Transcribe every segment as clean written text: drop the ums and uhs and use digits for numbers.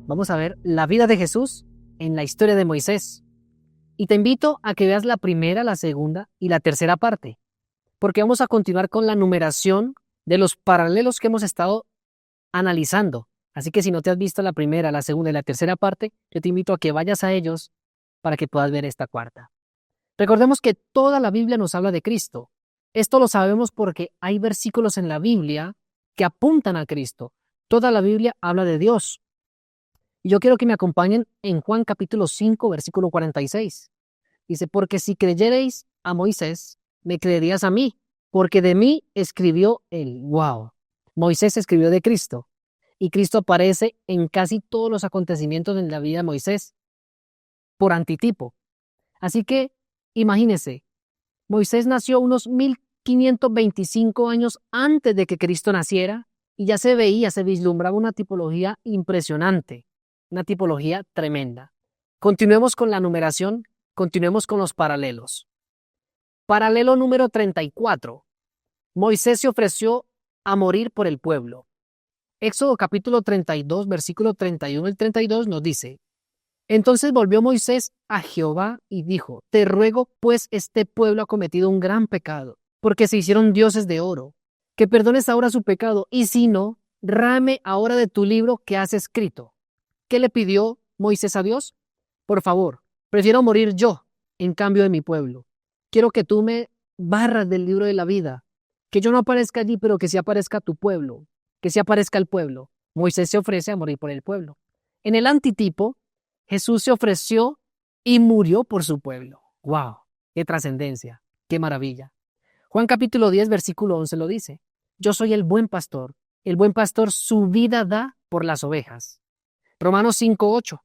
Vamos a ver la vida de Jesús en la historia de Moisés. Y te invito a que veas la primera, la segunda y la tercera parte, porque vamos a continuar con la numeración de los paralelos que hemos estado analizando. Así que si no te has visto la primera, la segunda y la tercera parte, yo te invito a que vayas a ellos para que puedas ver esta cuarta. Recordemos que toda la Biblia nos habla de Cristo. Esto lo sabemos porque hay versículos en la Biblia que apuntan a Cristo. Toda la Biblia habla de Dios. Y yo quiero que me acompañen en Juan capítulo 5, versículo 46. Dice, porque si creyereis a Moisés, me creerías a mí, porque de mí escribió él. ¡Wow! Moisés escribió de Cristo. Y Cristo aparece en casi todos los acontecimientos en la vida de Moisés, por antitipo. Así que, imagínense, Moisés nació unos 1525 años antes de que Cristo naciera, y ya se vislumbraba una tipología impresionante, una tipología tremenda. Continuemos con la numeración, continuemos con los paralelos. Paralelo número 34. Moisés se ofreció a morir por el pueblo. Éxodo capítulo 32, versículo 31 y 32 nos dice, entonces volvió Moisés a Jehová y dijo, te ruego, pues este pueblo ha cometido un gran pecado, porque se hicieron dioses de oro, que perdones ahora su pecado, y si no, rame ahora de tu libro que has escrito. ¿Qué le pidió Moisés a Dios? Por favor, prefiero morir yo en cambio de mi pueblo. Quiero que tú me barras del libro de la vida, que yo no aparezca allí, pero que sí aparezca tu pueblo, que sí aparezca el pueblo. Moisés se ofrece a morir por el pueblo. En el antitipo, Jesús se ofreció y murió por su pueblo. ¡Wow! ¡Qué trascendencia! ¡Qué maravilla! Juan capítulo 10, versículo 11 lo dice. Yo soy el buen pastor. El buen pastor su vida da por las ovejas. Romanos 5, 8.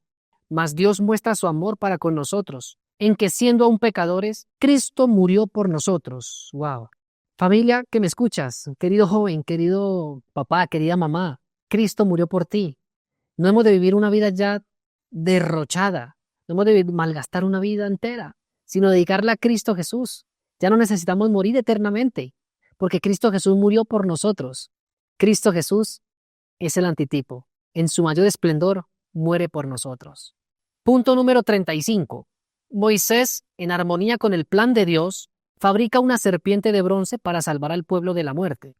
Mas Dios muestra su amor para con nosotros, en que siendo aún pecadores, Cristo murió por nosotros. ¡Wow! Familia que me escuchas, querido joven, querido papá, querida mamá, Cristo murió por ti. No hemos de vivir una vida ya derrochada. No hemos de malgastar una vida entera, sino dedicarla a Cristo Jesús. Ya no necesitamos morir eternamente, porque Cristo Jesús murió por nosotros. Cristo Jesús es el antitipo. En su mayor esplendor, muere por nosotros. Punto número 35. Moisés, en armonía con el plan de Dios, fabrica una serpiente de bronce para salvar al pueblo de la muerte.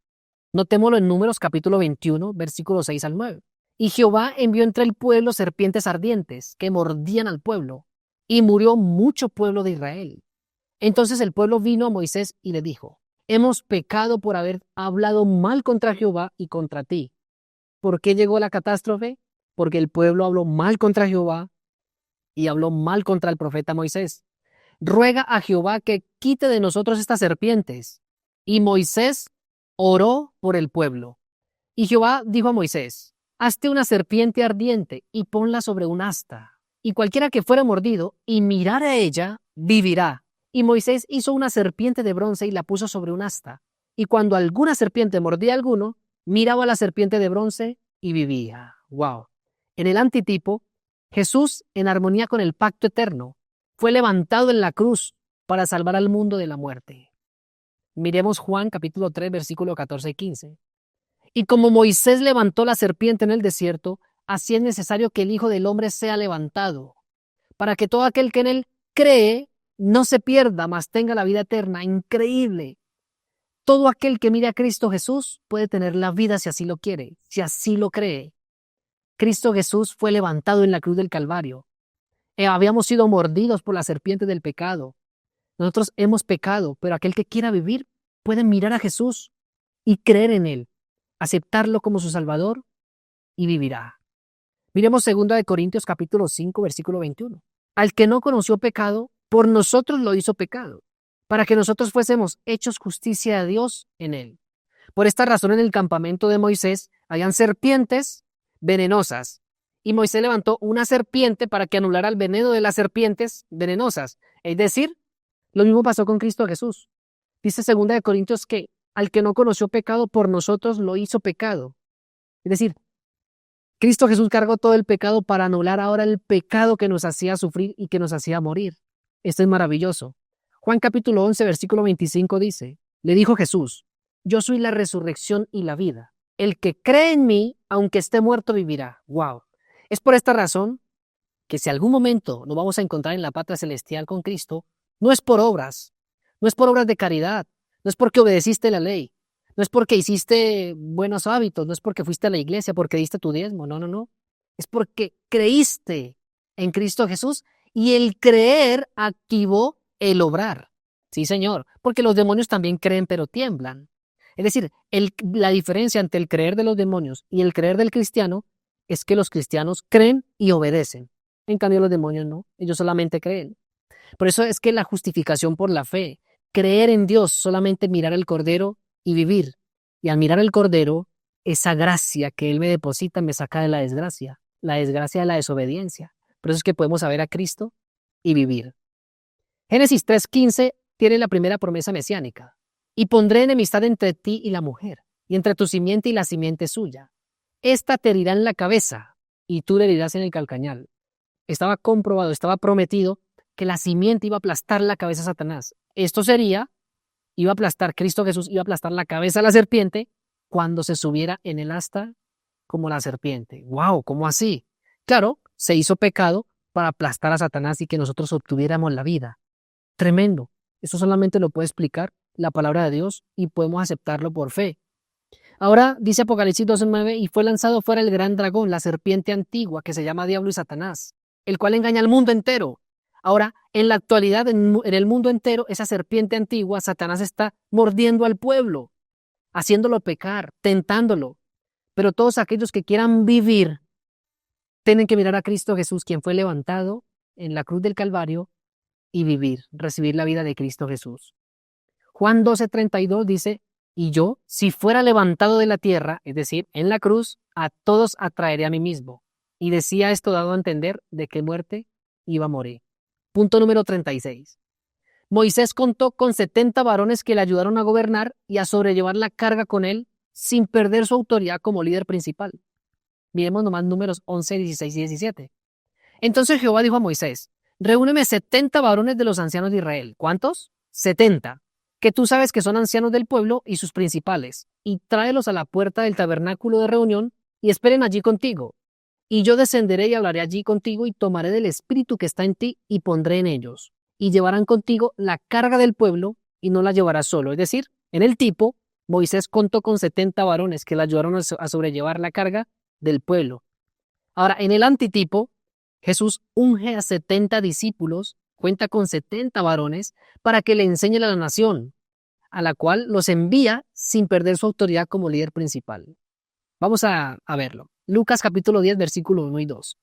Notémoslo en Números capítulo 21, versículos 6 al 9. Y Jehová envió entre el pueblo serpientes ardientes que mordían al pueblo, y murió mucho pueblo de Israel. Entonces el pueblo vino a Moisés y le dijo, hemos pecado por haber hablado mal contra Jehová y contra ti. ¿Por qué llegó la catástrofe? Porque el pueblo habló mal contra Jehová y habló mal contra el profeta Moisés. Ruega a Jehová que quite de nosotros estas serpientes. Y Moisés oró por el pueblo. Y Jehová dijo a Moisés, hazte una serpiente ardiente y ponla sobre un asta. Y cualquiera que fuera mordido y mirara a ella, vivirá. Y Moisés hizo una serpiente de bronce y la puso sobre un asta. Y cuando alguna serpiente mordía a alguno, miraba a la serpiente de bronce y vivía. ¡Wow! En el antitipo, Jesús, en armonía con el pacto eterno, fue levantado en la cruz para salvar al mundo de la muerte. Miremos Juan capítulo 3, versículo 14 y 15. Y como Moisés levantó la serpiente en el desierto, así es necesario que el Hijo del Hombre sea levantado, para que todo aquel que en él cree no se pierda, mas tenga la vida eterna. Increíble. Todo aquel que mire a Cristo Jesús puede tener la vida si así lo quiere, si así lo cree. Cristo Jesús fue levantado en la cruz del Calvario. Habíamos sido mordidos por la serpiente del pecado. Nosotros hemos pecado, pero aquel que quiera vivir puede mirar a Jesús y creer en él, aceptarlo como su Salvador y vivirá. Miremos 2 de Corintios capítulo 5, versículo 21. Al que no conoció pecado, por nosotros lo hizo pecado, para que nosotros fuésemos hechos justicia de Dios en él. Por esta razón en el campamento de Moisés habían serpientes venenosas, y Moisés levantó una serpiente para que anulara el veneno de las serpientes venenosas. Es decir, lo mismo pasó con Cristo Jesús. Dice 2 de Corintios que al que no conoció pecado, por nosotros lo hizo pecado. Es decir, Cristo Jesús cargó todo el pecado para anular ahora el pecado que nos hacía sufrir y que nos hacía morir. Esto es maravilloso. Juan capítulo 11, versículo 25 dice, le dijo Jesús, yo soy la resurrección y la vida. El que cree en mí, aunque esté muerto, vivirá. ¡Wow! Es por esta razón que si algún momento nos vamos a encontrar en la patria celestial con Cristo, no es por obras, no es por obras de caridad, no es porque obedeciste la ley, no es porque hiciste buenos hábitos, no es porque fuiste a la iglesia, porque diste tu diezmo, no, no, no. Es porque creíste en Cristo Jesús y el creer activó el obrar. Sí, Señor, porque los demonios también creen pero tiemblan. Es decir, la diferencia entre el creer de los demonios y el creer del cristiano es que los cristianos creen y obedecen. En cambio, los demonios no, ellos solamente creen. Por eso es que la justificación por la fe, creer en Dios, solamente mirar al Cordero y vivir. Y al mirar al Cordero, esa gracia que Él me deposita me saca de la desgracia de la desobediencia. Por eso es que podemos saber a Cristo y vivir. Génesis 3:15 tiene la primera promesa mesiánica. Y pondré enemistad entre ti y la mujer, y entre tu simiente y la simiente suya. Esta te herirá en la cabeza, y tú le herirás en el calcañal. Estaba comprobado, estaba prometido que la simiente iba a aplastar la cabeza a Satanás. Esto sería, iba a aplastar, Cristo Jesús iba a aplastar la cabeza a la serpiente cuando se subiera en el asta como la serpiente. ¡Wow! ¿Cómo así? Claro, se hizo pecado para aplastar a Satanás y que nosotros obtuviéramos la vida. Tremendo. Eso solamente lo puede explicar la palabra de Dios y podemos aceptarlo por fe. Ahora dice Apocalipsis 12:9, y fue lanzado fuera el gran dragón, la serpiente antigua, que se llama Diablo y Satanás, el cual engaña al mundo entero. Ahora, en la actualidad, en el mundo entero, esa serpiente antigua, Satanás está mordiendo al pueblo, haciéndolo pecar, tentándolo. Pero todos aquellos que quieran vivir, tienen que mirar a Cristo Jesús, quien fue levantado en la cruz del Calvario, y vivir, recibir la vida de Cristo Jesús. Juan 12:32 dice, y yo, si fuera levantado de la tierra, es decir, en la cruz, a todos atraeré a mí mismo. Y decía esto dado a entender de qué muerte iba a morir. Punto número 36. Moisés contó con 70 varones que le ayudaron a gobernar y a sobrellevar la carga con él sin perder su autoridad como líder principal. Miremos nomás números 11, 16 y 17. Entonces Jehová dijo a Moisés, reúneme 70 varones de los ancianos de Israel. ¿Cuántos? 70, que tú sabes que son ancianos del pueblo y sus principales, y tráelos a la puerta del tabernáculo de reunión y esperen allí contigo. Y yo descenderé y hablaré allí contigo y tomaré del espíritu que está en ti y pondré en ellos. Y llevarán contigo la carga del pueblo y no la llevarás solo. Es decir, en el tipo, Moisés contó con 70 varones que le ayudaron a sobrellevar la carga del pueblo. Ahora, en el antitipo, Jesús unge a 70 discípulos, cuenta con 70 varones para que le enseñen a la nación, a la cual los envía sin perder su autoridad como líder principal. Vamos a verlo. Lucas capítulo 10, versículo 1 y 2.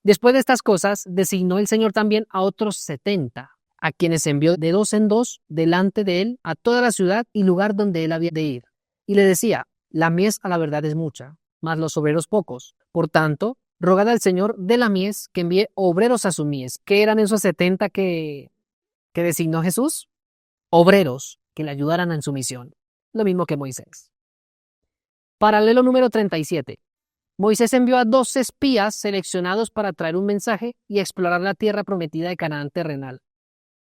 Después de estas cosas, designó el Señor también a otros 70, a quienes envió de dos en dos delante de él a toda la ciudad y lugar donde él había de ir. Y le decía, la mies a la verdad es mucha, mas los obreros pocos. Por tanto, rogad al Señor de la mies que envíe obreros a su mies. ¿Qué eran esos 70 que designó Jesús? Obreros que le ayudaran en su misión. Lo mismo que Moisés. Paralelo número 37. Moisés envió a 12 espías seleccionados para traer un mensaje y explorar la tierra prometida de Canaán terrenal.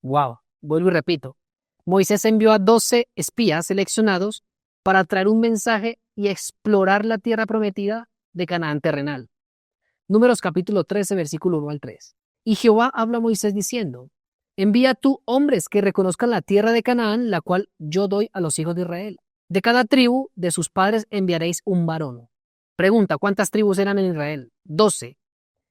¡Wow! Vuelvo y repito. Moisés envió a 12 espías seleccionados para traer un mensaje y explorar la tierra prometida de Canaán terrenal. Números capítulo 13, versículo 1 al 3. Y Jehová habla a Moisés diciendo, envía tú hombres que reconozcan la tierra de Canaán, la cual yo doy a los hijos de Israel. De cada tribu de sus padres enviaréis un varón. Pregunta, ¿cuántas tribus eran en Israel? 12.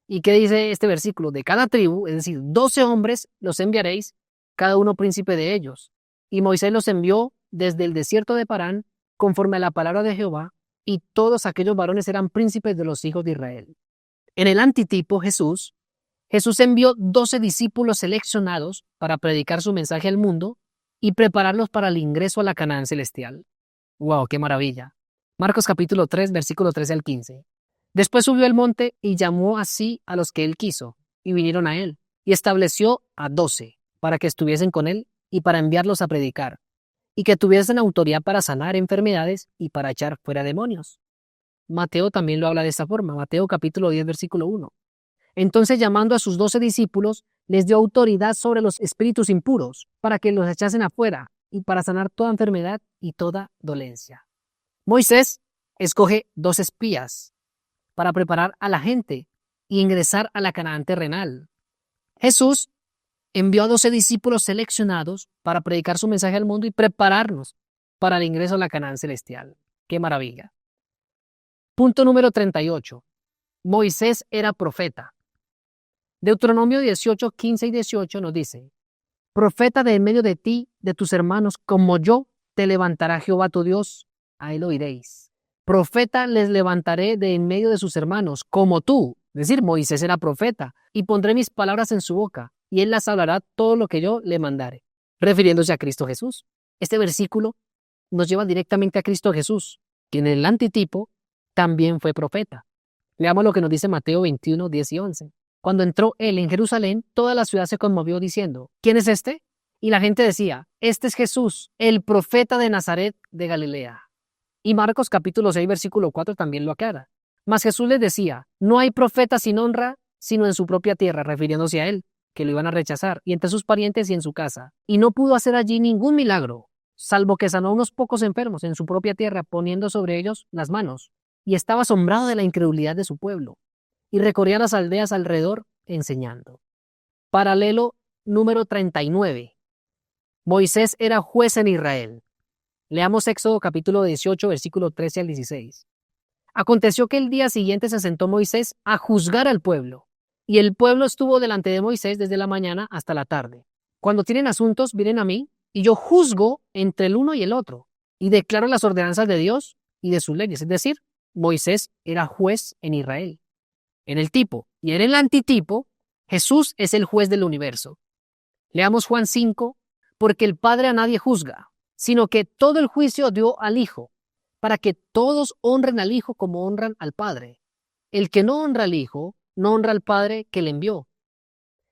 ¿Y qué dice este versículo? De cada tribu, es decir, 12 hombres los enviaréis, cada uno príncipe de ellos. Y Moisés los envió desde el desierto de Parán, conforme a la palabra de Jehová, y todos aquellos varones eran príncipes de los hijos de Israel. En el antitipo, Jesús envió 12 discípulos seleccionados para predicar su mensaje al mundo y prepararlos para el ingreso a la Canaán celestial. ¡Wow! ¡Qué maravilla! Marcos capítulo 3, versículo 13 al 15. Después subió al monte y llamó así a los que él quiso, y vinieron a él, y estableció a 12 para que estuviesen con él y para enviarlos a predicar, y que tuviesen autoridad para sanar enfermedades y para echar fuera demonios. Mateo también lo habla de esta forma, Mateo capítulo 10, versículo 1. Entonces, llamando a sus 12 discípulos, les dio autoridad sobre los espíritus impuros, para que los echasen afuera, y para sanar toda enfermedad y toda dolencia. Moisés escoge 2 espías para preparar a la gente y ingresar a la Canaán terrenal. Jesús envió a 12 discípulos seleccionados para predicar su mensaje al mundo y prepararnos para el ingreso a la Canaán celestial. ¡Qué maravilla! Punto número 38. Moisés era profeta. Deuteronomio 18, 15 y 18 nos dice: profeta de en medio de ti, de tus hermanos, como yo, te levantará Jehová tu Dios, a él oiréis. Profeta les levantaré de en medio de sus hermanos, como tú. Es decir, Moisés era profeta, y pondré mis palabras en su boca, y él las hablará todo lo que yo le mandare. Refiriéndose a Cristo Jesús. Este versículo nos lleva directamente a Cristo Jesús, quien en el antitipo también fue profeta. Leamos lo que nos dice Mateo 21, 10 y 11. Cuando entró él en Jerusalén, toda la ciudad se conmovió diciendo: ¿quién es este? Y la gente decía: este es Jesús, el profeta de Nazaret de Galilea. Y Marcos capítulo 6, versículo 4 también lo aclara. Mas Jesús les decía: no hay profeta sin honra, sino en su propia tierra, refiriéndose a él, que lo iban a rechazar, y entre sus parientes y en su casa. Y no pudo hacer allí ningún milagro, salvo que sanó a unos pocos enfermos en su propia tierra, poniendo sobre ellos las manos. Y estaba asombrado de la incredulidad de su pueblo. Y recorría las aldeas alrededor enseñando. Paralelo número 39. Moisés era juez en Israel. Leamos Éxodo capítulo 18, versículo 13 al 16. Aconteció que el día siguiente se sentó Moisés a juzgar al pueblo, y el pueblo estuvo delante de Moisés desde la mañana hasta la tarde. Cuando tienen asuntos, vienen a mí, y yo juzgo entre el uno y el otro, y declaro las ordenanzas de Dios y de sus leyes. Es decir, Moisés era juez en Israel. En el tipo y en el antitipo, Jesús es el juez del universo. Leamos Juan 5, porque el Padre a nadie juzga, sino que todo el juicio dio al Hijo, para que todos honren al Hijo como honran al Padre. El que no honra al Hijo, no honra al Padre que le envió.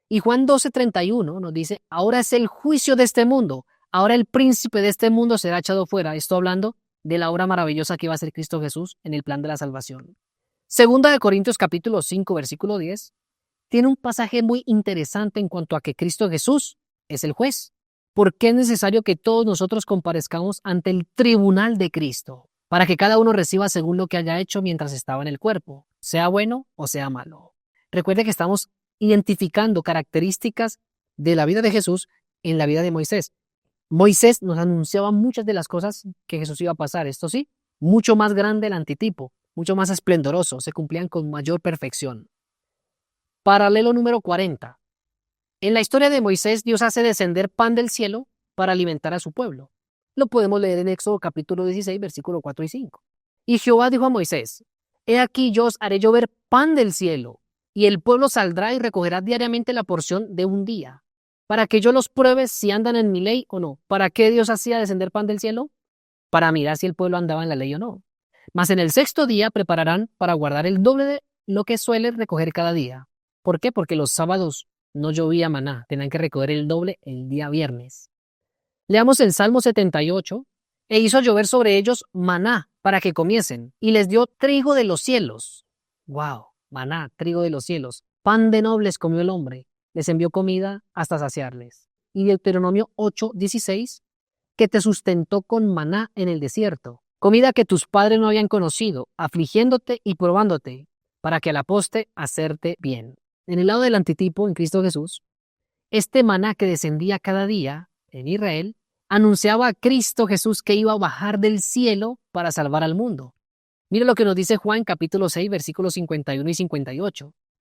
Y Juan 12:31 nos dice: ahora es el juicio de este mundo, ahora el príncipe de este mundo será echado fuera. Esto hablando de la obra maravillosa que va a hacer Cristo Jesús en el plan de la salvación. Segunda de Corintios capítulo 5, versículo 10, tiene un pasaje muy interesante en cuanto a que Cristo Jesús es el juez. ¿Por qué es necesario que todos nosotros comparezcamos ante el tribunal de Cristo? Para que cada uno reciba según lo que haya hecho mientras estaba en el cuerpo, sea bueno o sea malo. Recuerde que estamos identificando características de la vida de Jesús en la vida de Moisés. Moisés nos anunciaba muchas de las cosas que Jesús iba a pasar. Esto sí, mucho más grande el antitipo, mucho más esplendoroso, se cumplían con mayor perfección. Paralelo número 40. En la historia de Moisés, Dios hace descender pan del cielo para alimentar a su pueblo. Lo podemos leer en Éxodo capítulo 16, versículo 4 y 5. Y Jehová dijo a Moisés: he aquí yo os haré llover pan del cielo, y el pueblo saldrá y recogerá diariamente la porción de un día, para que yo los pruebe si andan en mi ley o no. ¿Para qué Dios hacía descender pan del cielo? Para mirar si el pueblo andaba en la ley o no. Mas en el sexto día prepararán para guardar el doble de lo que suelen recoger cada día. ¿Por qué? Porque los sábados no llovía maná, tenían que recoger el doble el día viernes. Leamos el Salmo 78. E hizo llover sobre ellos maná para que comiesen, y les dio trigo de los cielos. ¡Wow! Maná, trigo de los cielos. Pan de nobles comió el hombre, les envió comida hasta saciarles. Y Deuteronomio 8:16, que te sustentó con maná en el desierto, comida que tus padres no habían conocido, afligiéndote y probándote, para que a la postre hacerte bien. En el lado del antitipo, en Cristo Jesús, este maná que descendía cada día en Israel, anunciaba a Cristo Jesús que iba a bajar del cielo para salvar al mundo. Mira lo que nos dice Juan capítulo 6, versículos 51 y 58.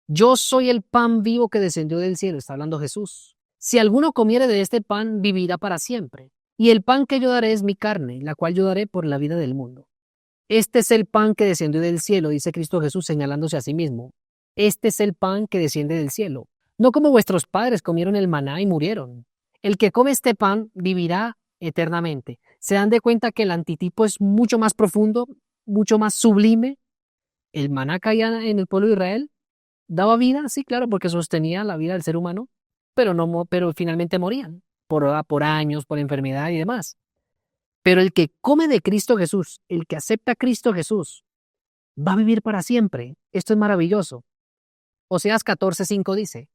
Yo soy el pan vivo que descendió del cielo, está hablando Jesús. Si alguno comiere de este pan, vivirá para siempre. Y el pan que yo daré es mi carne, la cual yo daré por la vida del mundo. Este es el pan que descendió del cielo, dice Cristo Jesús señalándose a sí mismo. Este es el pan que desciende del cielo. No como vuestros padres comieron el maná y murieron. El que come este pan vivirá eternamente. ¿Se dan de cuenta que el antitipo es mucho más profundo, mucho más sublime? El maná caía en el pueblo de Israel, daba vida, sí, claro, porque sostenía la vida del ser humano, pero finalmente morían por años, por enfermedad y demás. Pero el que come de Cristo Jesús, el que acepta a Cristo Jesús, va a vivir para siempre. Esto es maravilloso. Oseas 14:5 dice: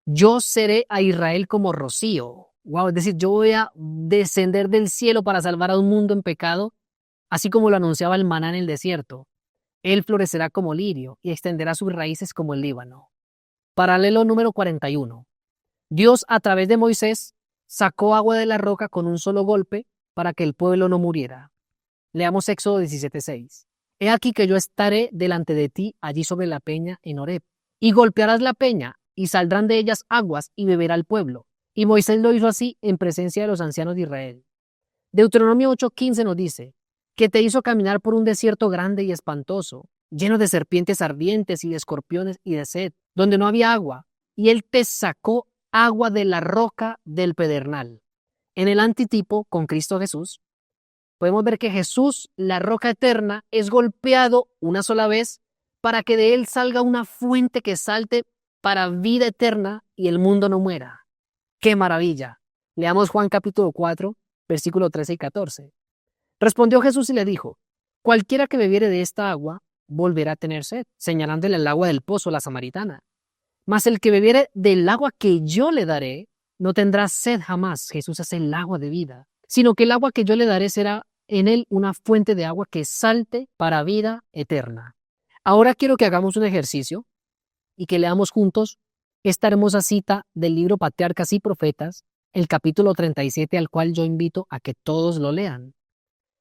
yo seré a Israel como rocío. Wow, es decir, yo voy a descender del cielo para salvar a un mundo en pecado, así como lo anunciaba el maná en el desierto. Él florecerá como lirio y extenderá sus raíces como el Líbano. Paralelo número 41. Dios, a través de Moisés, sacó agua de la roca con un solo golpe para que el pueblo no muriera. Leamos Éxodo 17:6. He aquí que yo estaré delante de ti allí sobre la peña en Horeb, y golpearás la peña, y saldrán de ellas aguas, y beberá el pueblo. Y Moisés lo hizo así en presencia de los ancianos de Israel. Deuteronomio 8:15 nos dice, que te hizo caminar por un desierto grande y espantoso, lleno de serpientes ardientes y de escorpiones y de sed, donde no había agua, y él te sacó agua de la roca del pedernal. En el antitipo, con Cristo Jesús, podemos ver que Jesús, la roca eterna, es golpeado una sola vez para que de él salga una fuente que salte para vida eterna y el mundo no muera. ¡Qué maravilla! Leamos Juan capítulo 4, versículo 13 y 14. Respondió Jesús y le dijo, cualquiera que bebiere de esta agua volverá a tener sed, señalándole el agua del pozo, la samaritana. Mas el que bebiere del agua que yo le daré, no tendrá sed jamás. Jesús es el agua de vida, sino que el agua que yo le daré será en él una fuente de agua que salte para vida eterna. Ahora quiero que hagamos un ejercicio y que leamos juntos esta hermosa cita del libro Patriarcas y Profetas, el capítulo 37, al cual yo invito a que todos lo lean.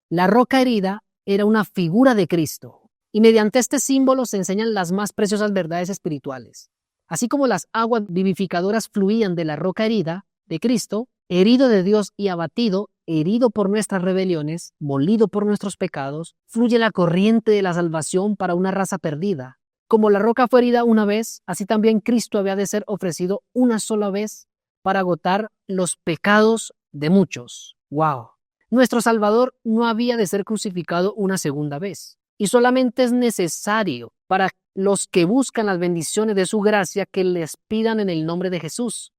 La roca herida era una figura de Cristo, y mediante este símbolo se enseñan las más preciosas verdades espirituales. Así como las aguas vivificadoras fluían de la roca herida de Cristo, herido de Dios y abatido, herido por nuestras rebeliones, molido por nuestros pecados, fluye la corriente de la salvación para una raza perdida. Como la roca fue herida una vez, así también Cristo había de ser ofrecido una sola vez para agotar los pecados de muchos. ¡Wow! Nuestro Salvador no había de ser crucificado una segunda vez, y solamente es necesario para los que buscan las bendiciones de su gracia que les pidan en el nombre de Jesús,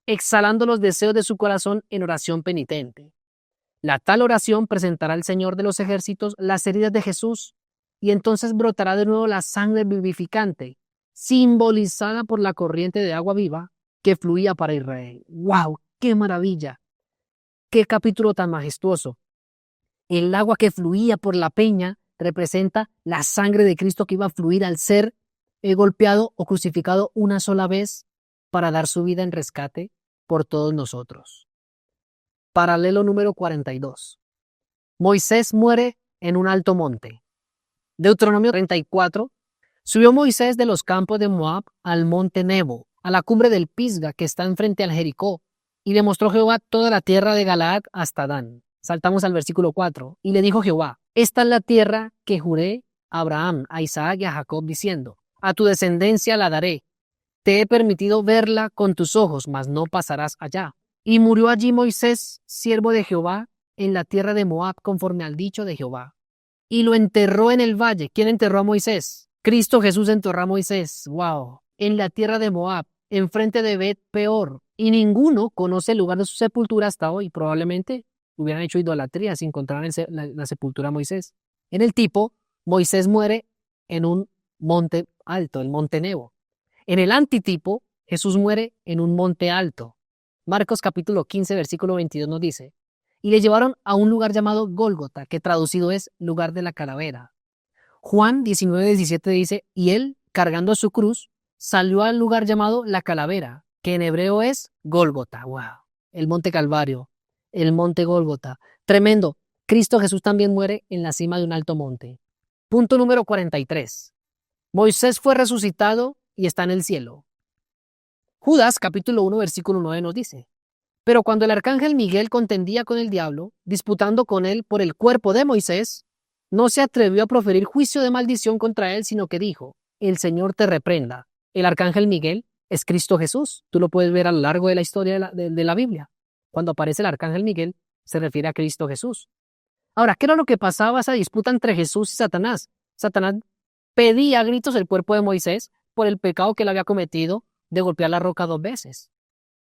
exhalando los deseos de su corazón en oración penitente. La tal oración presentará al Señor de los ejércitos las heridas de Jesús, y entonces brotará de nuevo la sangre vivificante, simbolizada por la corriente de agua viva que fluía para Israel. ¡Wow! ¡Qué maravilla! ¡Qué capítulo tan majestuoso! El agua que fluía por la peña representa la sangre de Cristo que iba a fluir al ser golpeado o crucificado una sola vez para dar su vida en rescate por todos nosotros. Paralelo número 42. Moisés muere en un alto monte. Deuteronomio 34. Subió Moisés de los campos de Moab al monte Nebo, a la cumbre del Pisga que está enfrente al Jericó, y le mostró Jehová toda la tierra de Galaad hasta Dan. Saltamos al versículo 4. Y le dijo Jehová, esta es la tierra que juré a Abraham, a Isaac y a Jacob, diciendo, a tu descendencia la daré. Te he permitido verla con tus ojos, mas no pasarás allá. Y murió allí Moisés, siervo de Jehová, en la tierra de Moab, conforme al dicho de Jehová. Y lo enterró en el valle. ¿Quién enterró a Moisés? Cristo Jesús enterró a Moisés. ¡Wow! En la tierra de Moab, enfrente de Bet Peor. Y ninguno conoce el lugar de su sepultura hasta hoy. Probablemente hubieran hecho idolatría si encontraran la sepultura a Moisés. En el tipo, Moisés muere en un monte alto, el monte Nebo. En el antitipo, Jesús muere en un monte alto. Marcos capítulo 15, versículo 22 nos dice, y le llevaron a un lugar llamado Gólgota, que traducido es lugar de la calavera. Juan 19:17 dice, y él, cargando su cruz, salió al lugar llamado la calavera, que en hebreo es Gólgota. ¡Wow! El monte Calvario, el monte Gólgota. Tremendo. Cristo Jesús también muere en la cima de un alto monte. Punto número 43. Moisés fue resucitado y está en el cielo. Judas capítulo 1 versículo 9 nos dice, pero cuando el arcángel Miguel contendía con el diablo, disputando con él por el cuerpo de Moisés, no se atrevió a proferir juicio de maldición contra él, sino que dijo, el Señor te reprenda. El arcángel Miguel es Cristo Jesús. Tú lo puedes ver a lo largo de la historia de la Biblia. Cuando aparece el arcángel Miguel, se refiere a Cristo Jesús. Ahora, ¿qué era lo que pasaba esa disputa entre Jesús y Satanás? Satanás pedía a gritos el cuerpo de Moisés por el pecado que él había cometido de golpear la roca 2 veces.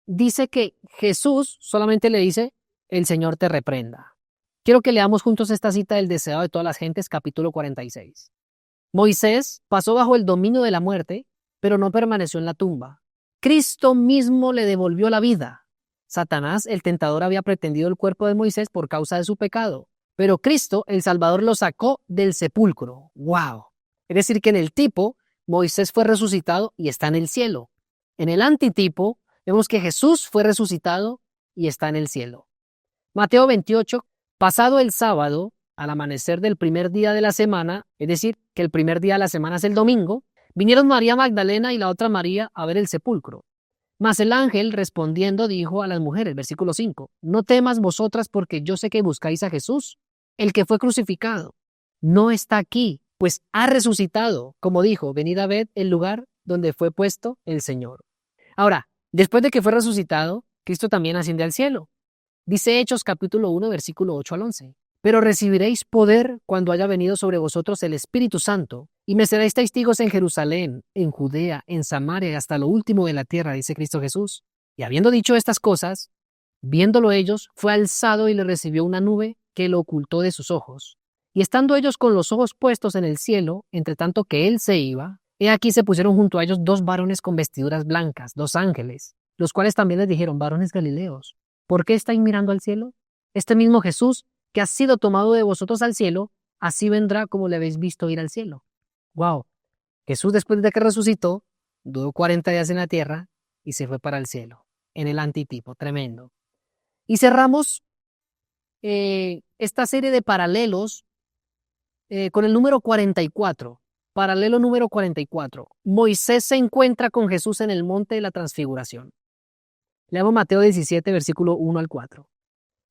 Dice que Jesús solamente le dice, el Señor te reprenda. Quiero que leamos juntos esta cita del deseado de todas las gentes, capítulo 46. Moisés pasó bajo el dominio de la muerte, pero no permaneció en la tumba. Cristo mismo le devolvió la vida. Satanás, el tentador, había pretendido el cuerpo de Moisés por causa de su pecado, pero Cristo, el Salvador, lo sacó del sepulcro. ¡Wow! Es decir, que en el tipo, Moisés fue resucitado y está en el cielo. En el antitipo, vemos que Jesús fue resucitado y está en el cielo. Mateo 28, pasado el sábado, al amanecer del primer día de la semana, es decir, que el primer día de la semana es el domingo, vinieron María Magdalena y la otra María a ver el sepulcro. Mas el ángel respondiendo dijo a las mujeres, versículo 5, no temas vosotras porque yo sé que buscáis a Jesús, el que fue crucificado. No está aquí, pues ha resucitado, como dijo, venid a ver el lugar donde fue puesto el Señor. Ahora, después de que fue resucitado, Cristo también asciende al cielo. Dice Hechos capítulo 1, versículo 8 al 11. Pero recibiréis poder cuando haya venido sobre vosotros el Espíritu Santo, y me seréis testigos en Jerusalén, en Judea, en Samaria y hasta lo último de la tierra, dice Cristo Jesús. Y habiendo dicho estas cosas, viéndolo ellos, fue alzado y le recibió una nube que lo ocultó de sus ojos. Y estando ellos con los ojos puestos en el cielo, entre tanto que él se iba, he aquí se pusieron junto a ellos dos varones con vestiduras blancas, dos ángeles, los cuales también les dijeron, varones galileos, ¿por qué estáis mirando al cielo? Este mismo Jesús, que ha sido tomado de vosotros al cielo, así vendrá como le habéis visto ir al cielo. Wow. Jesús, después de que resucitó, duró 40 días en la tierra y se fue para el cielo, en el antitipo, tremendo. Y cerramos esta serie de paralelos con el número 44. Paralelo número 44. Moisés se encuentra con Jesús en el monte de la transfiguración. Leamos Mateo 17, versículo 1 al 4.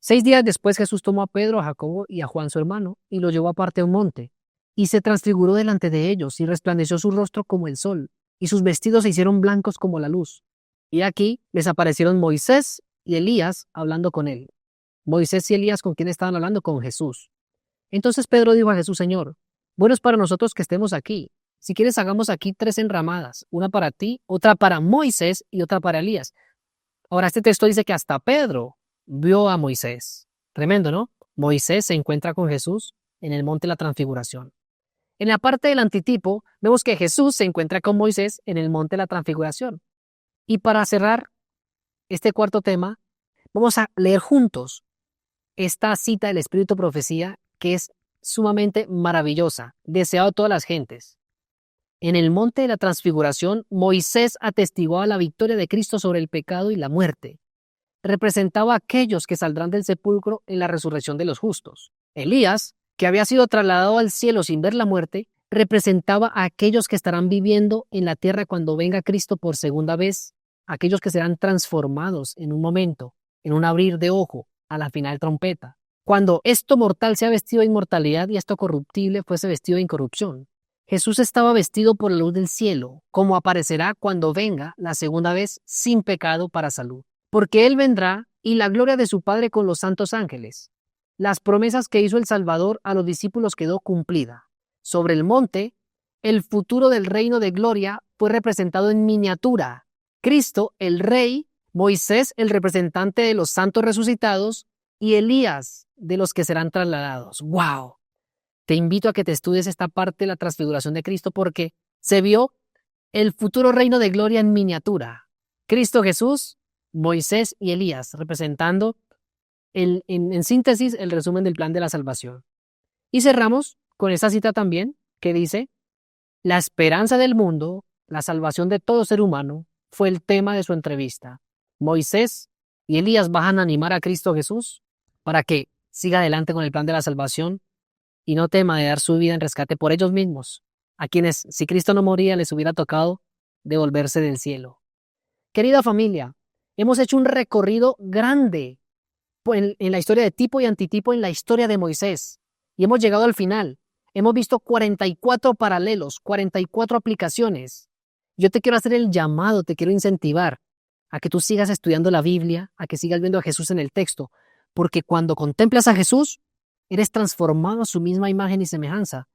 6 días después Jesús tomó a Pedro, a Jacobo y a Juan su hermano y los llevó aparte a un monte. Y se transfiguró delante de ellos y resplandeció su rostro como el sol, y sus vestidos se hicieron blancos como la luz. Y aquí les aparecieron Moisés y Elías hablando con él. Moisés y Elías, ¿con quién estaban hablando? Con Jesús. Entonces Pedro dijo a Jesús, Señor, bueno es para nosotros que estemos aquí. Si quieres, hagamos aquí 3 enramadas, una para ti, otra para Moisés y otra para Elías. Ahora, este texto dice que hasta Pedro vio a Moisés. Tremendo, ¿no? Moisés se encuentra con Jesús en el monte de la transfiguración. En la parte del antitipo, vemos que Jesús se encuentra con Moisés en el monte de la transfiguración. Y para cerrar este cuarto tema, vamos a leer juntos esta cita del Espíritu Profecía que es sumamente maravillosa, deseado a todas las gentes. En el monte de la transfiguración, Moisés atestiguaba la victoria de Cristo sobre el pecado y la muerte. Representaba a aquellos que saldrán del sepulcro en la resurrección de los justos. Elías, que había sido trasladado al cielo sin ver la muerte, representaba a aquellos que estarán viviendo en la tierra cuando venga Cristo por segunda vez, aquellos que serán transformados en un momento, en un abrir de ojo, a la final trompeta. Cuando esto mortal sea vestido de inmortalidad y esto corruptible fuese vestido de incorrupción. Jesús estaba vestido por la luz del cielo, como aparecerá cuando venga la segunda vez sin pecado para salud. Porque Él vendrá y la gloria de su Padre con los santos ángeles. Las promesas que hizo el Salvador a los discípulos quedó cumplida. Sobre el monte, el futuro del reino de gloria fue representado en miniatura. Cristo, el Rey, Moisés, el representante de los santos resucitados, y Elías, de los que serán trasladados. ¡Wow! Te invito a que te estudies esta parte de la transfiguración de Cristo porque se vio el futuro reino de gloria en miniatura. Cristo Jesús, Moisés y Elías, representando en síntesis el resumen del plan de la salvación. Y cerramos con esta cita también que dice, la esperanza del mundo, la salvación de todo ser humano, fue el tema de su entrevista. Moisés y Elías van a animar a Cristo Jesús para que siga adelante con el plan de la salvación y no tema de dar su vida en rescate por ellos mismos, a quienes, si Cristo no moría, les hubiera tocado devolverse del cielo. Querida familia, hemos hecho un recorrido grande en la historia de tipo y antitipo en la historia de Moisés y hemos llegado al final. Hemos visto 44 paralelos, 44 aplicaciones. Yo te quiero hacer el llamado, te quiero incentivar a que tú sigas estudiando la Biblia, a que sigas viendo a Jesús en el texto, porque cuando contemplas a Jesús, eres transformado a su misma imagen y semejanza.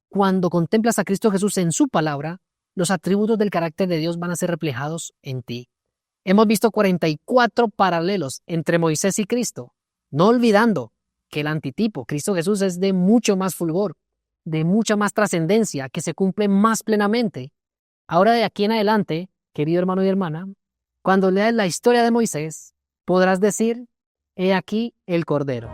Cuando contemplas a Cristo Jesús en su palabra, los atributos del carácter de Dios van a ser reflejados en ti. Hemos visto 44 paralelos entre Moisés y Cristo, no olvidando que el antitipo, Cristo Jesús, es de mucho más fulgor, de mucha más trascendencia, que se cumple más plenamente. Ahora de aquí en adelante, querido hermano y hermana, cuando leas la historia de Moisés, podrás decir, he aquí el Cordero.